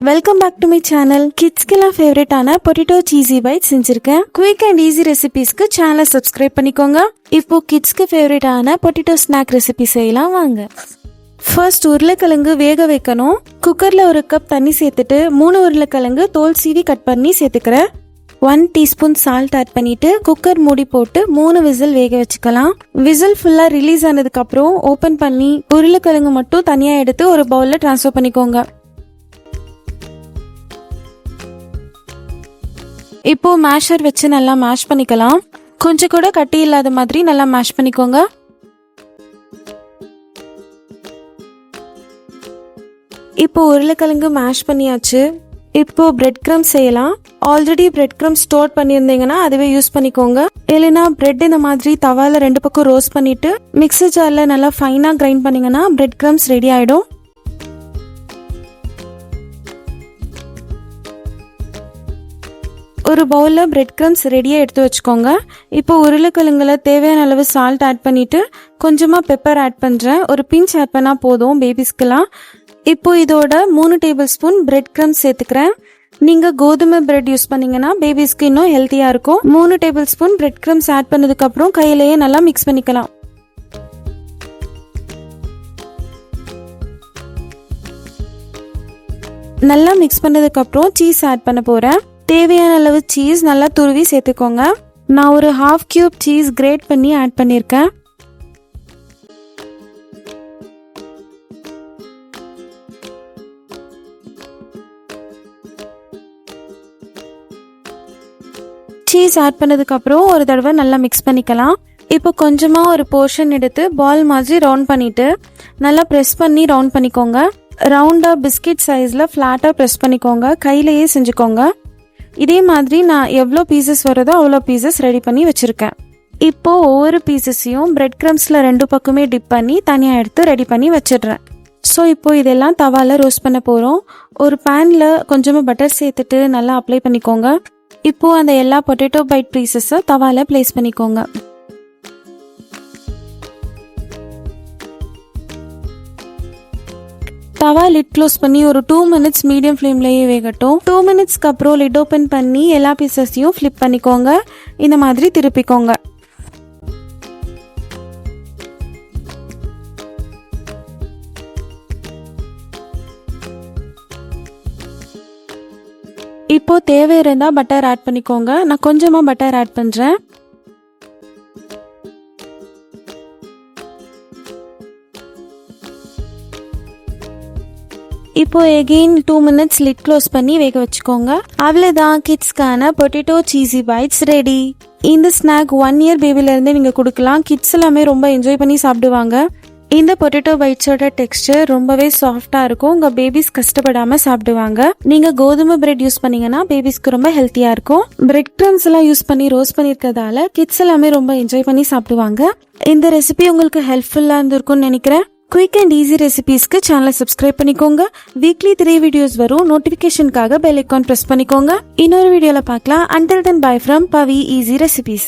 Welcome back to my channel. கிட்ஸ்க்கெல்லாம் ஃபேவரட்டான potato cheesy bite செஞ்சிருக்கேன். குயிக் அண்ட் ஈஸி ரெசிபிஸ்க்கு சேனலை சப்ஸ்கிரைப் பண்ணிக்கோங்க. இப்போ கிட்ஸ்க்கு ஃபேவரட்டான பொட்டேட்டோ ஸ்நாக் ரெசிபி செய்யலாம் வாங்க. ஃபர்ஸ்ட் உருளைக்கிழங்கு வேக வைக்கணும். குக்கர்ல 1 கப் தண்ணி சேர்த்துட்டு 3 உருளைக்கிழங்கு தோல் சீவி கட் பண்ணி சேர்த்துக்கிறேன். 1 டீஸ்பூன் சால்ட் ஆட் பண்ணிட்டு குக்கர் மூடி போட்டு 3 விசில் வேக வச்சுக்கலாம். விசில் ஃபுல்லா ரிலீஸ் ஆனதுக்கு அப்புறம் ஓபன் பண்ணி உருளைக்கிழங்கு மட்டும் தனியா எடுத்து ஒரு பவுல்ல டிரான்ஸ்ஃபர் பண்ணிக்கோங்க. இப்போ மேஷர் வச்சு நல்லா மேஷ் பண்ணிக்கலாம். கொஞ்சம் கூட கட்டி இல்லாத மாதிரி நல்லா மேஷ் பண்ணிக்கோங்க. இப்போ உருளைக்கிழங்கு மேஷ் பண்ணியாச்சு. இப்போ பிரெட் கிரம்ஸ் செய்யலாம். ஆல்ரெடி பிரெட் கிரம்ஸ் ஸ்டோர் பண்ணியிருந்தீங்கன்னா அதுவே யூஸ் பண்ணிக்கோங்க. இல்லைன்னா பிரெட் இந்த மாதிரி தவால 2 பக்கம் ரோஸ்ட் பண்ணிட்டு மிக்ஸி ஜார்ல நல்லா ஃபைனா கிரைண்ட் பண்ணீங்கன்னா பிரெட் கிரம்ஸ் ரெடி ஆயிடும். ஒரு பவுல்ல பிரெட் கிரம்ஸ் ரெடியா எடுத்து வச்சுக்கோங்க. இப்போ உருளைக்கிழங்குல தேவையான அளவு சால்ட் ஆட் பண்ணிட்டு கொஞ்சமா பெப்பர் ஆட் பண்றேன். ஒரு பிஞ்ச் ஆட் பண்ணா போதும் பேபிஸ்க்குலாம். இப்போ இதோட 3 டேபிள் ஸ்பூன் பிரெட் கிரம்ஸ் சேர்த்துக்கிறேன். நீங்க கோதுமை பிரெட் யூஸ் பண்ணீங்கன்னா பேபிஸ்க்கு இன்னும் ஹெல்த்தியா இருக்கும். 3 tablespoon breadcrumbs add பண்ணதுக்கு அப்புறம் கையிலேயே நல்லா மிக்ஸ் பண்ணிக்கலாம். நல்லா மிக்ஸ் பண்ணதுக்கு அப்புறம் சீஸ் ஆட் பண்ண போறேன். தேவையான அளவு சீஸ் நல்லா துருவி சேர்த்துக்கோங்க. நான் ஒரு 1/2 கியூப் சீஸ் கிரேட் பண்ணி ஆட் பண்ணியிருக்கேன். சீஸ் ஆட் பண்ணதுக்கு அப்புறம் ஒரு தடவை நல்லா மிக்ஸ் பண்ணிக்கலாம். இப்போ கொஞ்சமா ஒரு போர்ஷன் எடுத்து பால் மாதிரி ரவுண்ட் பண்ணிட்டு நல்லா ப்ரெஸ் பண்ணி ரவுண்ட் பண்ணிக்கோங்க. ரவுண்டா பிஸ்கெட் சைஸ்ல ஃபிளாட்டா ப்ரெஸ் பண்ணிக்கோங்க. கையிலேயே செஞ்சுக்கோங்க. இதே மாதிரி நான் எவ்வளோ பீசஸ் வருதோ அவ்வளோ பீசஸ் ரெடி பண்ணி வச்சிருக்கேன். இப்போ ஒவ்வொரு பீசஸையும் பிரெட் கிரம்ஸ்ல 2 பக்கமே டிப் பண்ணி தனியா எடுத்து ரெடி பண்ணி வச்சிடுறேன். ஸோ இப்போ இதெல்லாம் தவால ரோஸ்ட் பண்ண போறோம். ஒரு பேன்ல கொஞ்சமா பட்டர் சேர்த்துட்டு நல்லா அப்ளை பண்ணிக்கோங்க. இப்போ அந்த எல்லா பொட்டேட்டோ பைட் பீசஸை தவால பிளேஸ் பண்ணிக்கோங்க. தவா லிட் க்ளோஸ் பண்ணி ஒரு 2 மினிட்ஸ் மீடியம் ஃப்ளேம்லயே வேகட்டும். 2 மினிட்ஸ்க்கு அப்புறம் லிட் ஓபன் பண்ணி எல்லா பீசஸையும் ஃபிளிப் பண்ணிக்கோங்க. இந்த மாதிரி திருப்பிக்கோங்க. இப்போ தேவை இருந்தா பட்டர் ஆட் பண்ணிக்கோங்க. நான் கொஞ்சமா பட்டர் ஆட் பண்றேன். இப்போ எகெயின் 2 மினிட்ஸ் லிட் க்ளோஸ் பண்ணி வேக வச்சுக்கோங்க. அவ்வளவுதான், கிட்ஸ்க்கான பொட்டேட்டோ சீஸி பைட்ஸ் ரெடி. இந்த ஸ்நாக் 1 இயர் பேபில இருந்தே நீங்க கொடுக்கலாம். கிட்ஸ் எல்லாமே ரொம்ப என்ஜாய் பண்ணி சாப்பிடுவாங்க. இந்த பொட்டேட்டோ பைட்ஸோட டெக்ஸ்டர் ரொம்பவே சாஃப்டா இருக்கும். உங்க பேபிஸ் கஷ்டப்படாம சாப்பிடுவாங்க. நீங்க கோதுமை பிரெட் யூஸ் பண்ணீங்கன்னா பேபிஸ்க்கு ரொம்ப ஹெல்த்தியா இருக்கும். பிரெட் கிரம்ஸ் எல்லாம் யூஸ் பண்ணி ரோஸ்ட் பண்ணிருக்கிறதால கிட்ஸ் எல்லாமே ரொம்ப என்ஜாய் பண்ணி சாப்பிடுவாங்க. இந்த ரெசிபி உங்களுக்கு ஹெல்ப்ஃபுல்லா இருந்திருக்கும்னு நினைக்கிறேன். குயிக் அண்ட் ஈஸி ரெசிபிஸ்க்கு சேனலை சப்ஸ்கிரைப் பண்ணிக்கோங்க. வீக்லி 3 வீடியோஸ் வரும். நோட்டிபிகேஷனுக்காக பெல் ஐகான் பிரஸ் பண்ணிக்கோங்க. இன்னொரு வீடியோல பார்க்கலாம். Until then, bye from Pavi Easy Recipes.